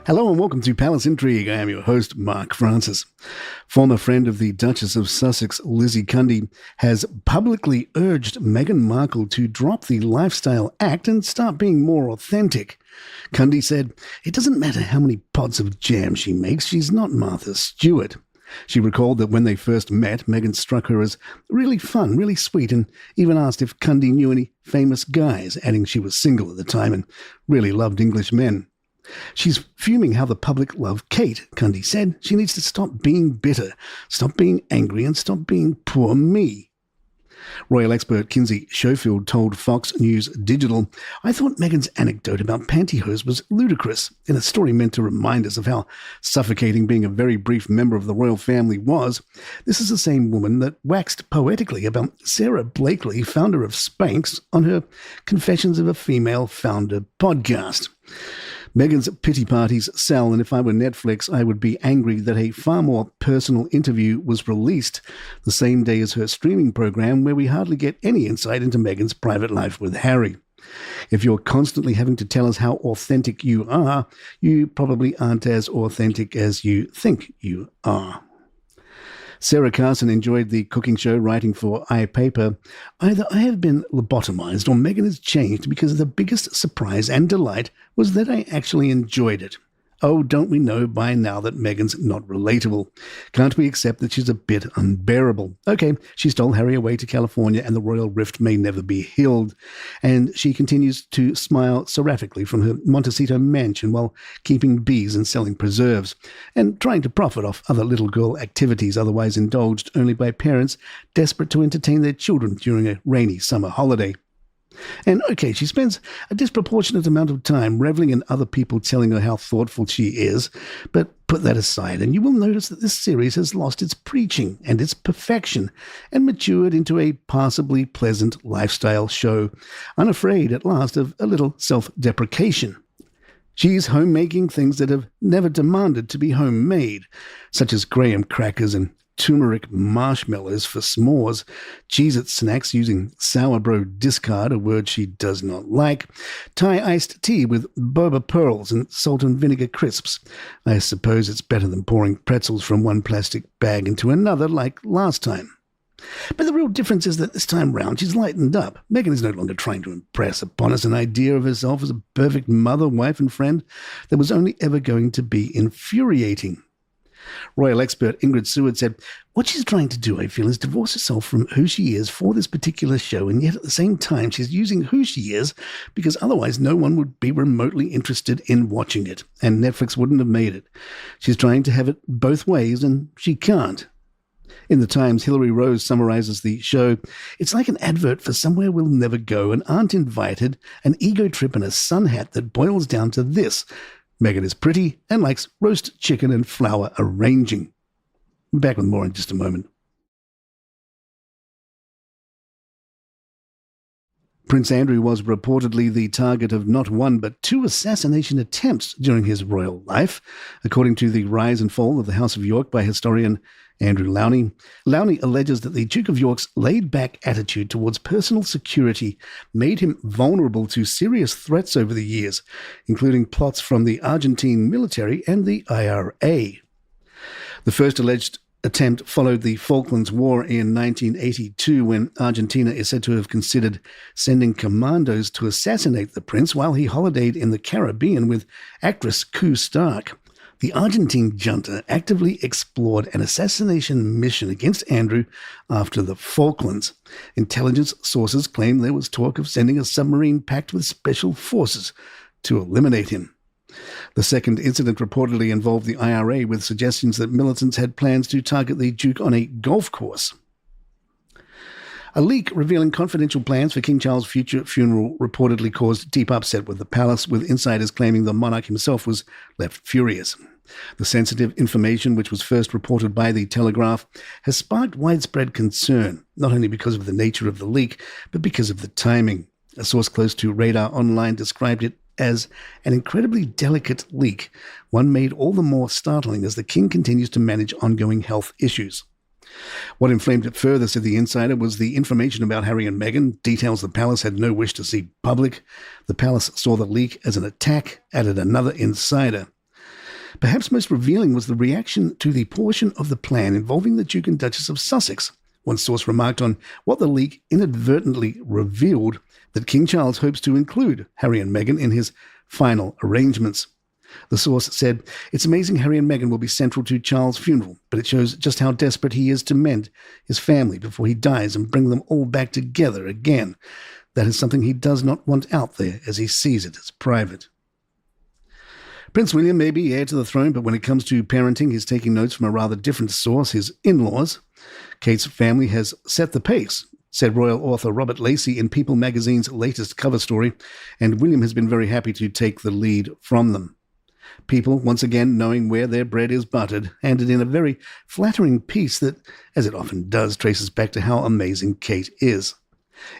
Hello and welcome to Palace Intrigue. I am your host, Mark Francis. Former friend of the Duchess of Sussex, Lizzie Cundy, has publicly urged Meghan Markle to drop the lifestyle act and start being more authentic. Cundy said, "It doesn't matter how many pots of jam she makes, she's not Martha Stewart." She recalled that when they first met, Meghan struck her as really fun, really sweet, and even asked if Cundy knew any famous guys, adding she was single at the time and really loved English men. "She's fuming how the public love Kate," Cundy said. "She needs to stop being bitter, stop being angry, and stop being poor me." Royal expert Kinsey Schofield told Fox News Digital, "I thought Meghan's anecdote about pantyhose was ludicrous, in a story meant to remind us of how suffocating being a very brief member of the royal family was. This is the same woman that waxed poetically about Sara Blakely, founder of Spanx, on her Confessions of a Female Founder podcast. Meghan's pity parties sell, and if I were Netflix, I would be angry that a far more personal interview was released the same day as her streaming program, where we hardly get any insight into Meghan's private life with Harry. If you're constantly having to tell us how authentic you are, you probably aren't as authentic as you think you are." Sarah Carson enjoyed the cooking show, writing for iPaper, "Either I have been lobotomized or Meghan has changed, because the biggest surprise and delight was that I actually enjoyed it. Oh, don't we know by now that Meghan's not relatable? Can't we accept that she's a bit unbearable? Okay, she stole Harry away to California and the royal rift may never be healed. And she continues to smile seraphically from her Montecito mansion while keeping bees and selling preserves, and trying to profit off other little girl activities otherwise indulged only by parents desperate to entertain their children during a rainy summer holiday. And okay, she spends a disproportionate amount of time reveling in other people telling her how thoughtful she is, but put that aside and you will notice that this series has lost its preaching and its perfection and matured into a passably pleasant lifestyle show, unafraid at last of a little self-deprecation. She's homemaking things that have never demanded to be homemade, such as graham crackers and turmeric marshmallows for s'mores, Cheez-It snacks using sourdough discard, a word she does not like, Thai iced tea with boba pearls and salt and vinegar crisps. I suppose it's better than pouring pretzels from one plastic bag into another like last time. But the real difference is that this time round she's lightened up. Meghan is no longer trying to impress upon us an idea of herself as a perfect mother, wife and friend that was only ever going to be infuriating." Royal expert Ingrid Seward said, "What she's trying to do, I feel, is divorce herself from who she is for this particular show, and yet at the same time she's using who she is because otherwise no one would be remotely interested in watching it, and Netflix wouldn't have made it. She's trying to have it both ways, and she can't." In the Times, Hilary Rose summarizes the show, "It's like an advert for somewhere we'll never go and aren't invited, an ego trip and a sun hat that boils down to this: Meghan is pretty and likes roast chicken and flour arranging." Back with more in just a moment. Prince Andrew was reportedly the target of not one but two assassination attempts during his royal life, according to The Rise and Fall of the House of York by historian Andrew Lowney. Lowney alleges that the Duke of York's laid-back attitude towards personal security made him vulnerable to serious threats over the years, including plots from the Argentine military and the IRA. The first alleged attempt followed the Falklands War in 1982, when Argentina is said to have considered sending commandos to assassinate the prince while he holidayed in the Caribbean with actress Koo Stark. The Argentine junta actively explored an assassination mission against Andrew after the Falklands. Intelligence sources claim there was talk of sending a submarine packed with special forces to eliminate him. The second incident reportedly involved the IRA, with suggestions that militants had plans to target the Duke on a golf course. A leak revealing confidential plans for King Charles' future funeral reportedly caused deep upset with the palace, with insiders claiming the monarch himself was left furious. The sensitive information, which was first reported by The Telegraph, has sparked widespread concern, not only because of the nature of the leak, but because of the timing. A source close to Radar Online described it as an incredibly delicate leak, one made all the more startling as the king continues to manage ongoing health issues. What inflamed it further, said the insider, was the information about Harry and Meghan, details the palace had no wish to see public. The palace saw the leak as an attack, added another insider. Perhaps most revealing was the reaction to the portion of the plan involving the Duke and Duchess of Sussex. One source remarked on what the leak inadvertently revealed that King Charles hopes to include Harry and Meghan in his final arrangements. The source said, "It's amazing Harry and Meghan will be central to Charles' funeral, but it shows just how desperate he is to mend his family before he dies and bring them all back together again. That is something he does not want out there, as he sees it as private." Prince William may be heir to the throne, but when it comes to parenting, he's taking notes from a rather different source, his in-laws. Kate's family has set the pace, said royal author Robert Lacey in People magazine's latest cover story, and William has been very happy to take the lead from them. People, once again knowing where their bread is buttered, handed in a very flattering piece that, as it often does, traces back to how amazing Kate is.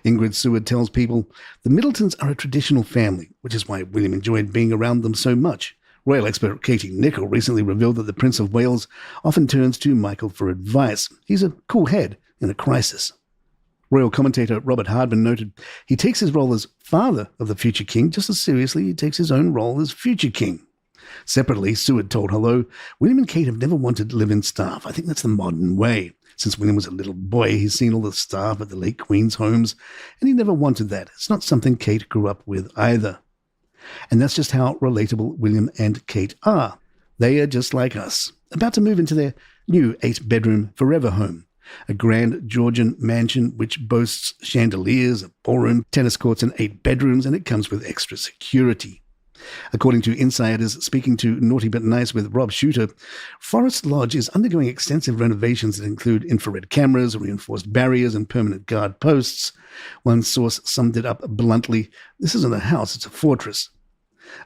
Ingrid Seward tells People, "The Middletons are a traditional family, which is why William enjoyed being around them so much. Royal expert Katie Nicholl recently revealed that the Prince of Wales often turns to Michael for advice. He's a cool head in a crisis." Royal commentator Robert Hardman noted, "He takes his role as father of the future king just as seriously he takes his own role as future king." Separately, Seward told Hello, "William and Kate have never wanted live-in staff. I think that's the modern way. Since William was a little boy, he's seen all the staff at the late Queen's homes, and he never wanted that. It's not something Kate grew up with either." And that's just how relatable William and Kate are. They are just like us, about to move into their new 8-bedroom forever home, a grand Georgian mansion which boasts chandeliers, a ballroom, tennis courts, and 8 bedrooms, and it comes with extra security. According to insiders speaking to Naughty But Nice with Rob Shooter, Forest Lodge is undergoing extensive renovations that include infrared cameras, reinforced barriers, and permanent guard posts. One source summed it up bluntly, "This isn't a house, it's a fortress."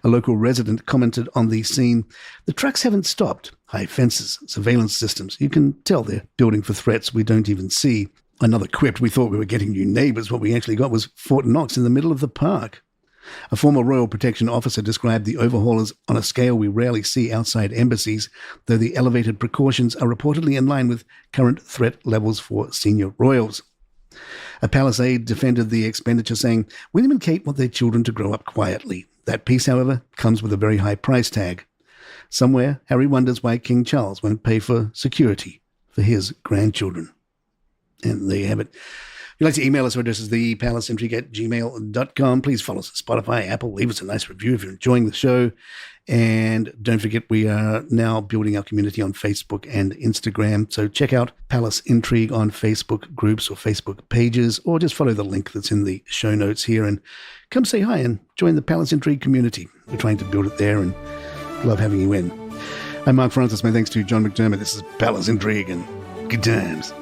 A local resident commented on the scene, "The trucks haven't stopped. High fences, surveillance systems. You can tell they're building for threats we don't even see." Another quipped, "We thought we were getting new neighbours. What we actually got was Fort Knox in the middle of the park." A former royal protection officer described the overhaul as on a scale we rarely see outside embassies, though the elevated precautions are reportedly in line with current threat levels for senior royals. A palace aide defended the expenditure, saying, "William and Kate want their children to grow up quietly. That piece, however, comes with a very high price tag." Somewhere, Harry wonders why King Charles won't pay for security for his grandchildren. And there you have it. If you'd like to email us, our address is thepalaceintrigue@gmail.com. Please follow us on Spotify, Apple. Leave us a nice review if you're enjoying the show. And don't forget, we are now building our community on Facebook and Instagram. So check out Palace Intrigue on Facebook groups or Facebook pages, or just follow the link that's in the show notes here and come say hi and join the Palace Intrigue community. We're trying to build it there and love having you in. I'm Mark Francis. My thanks to John McDermott. This is Palace Intrigue and good times.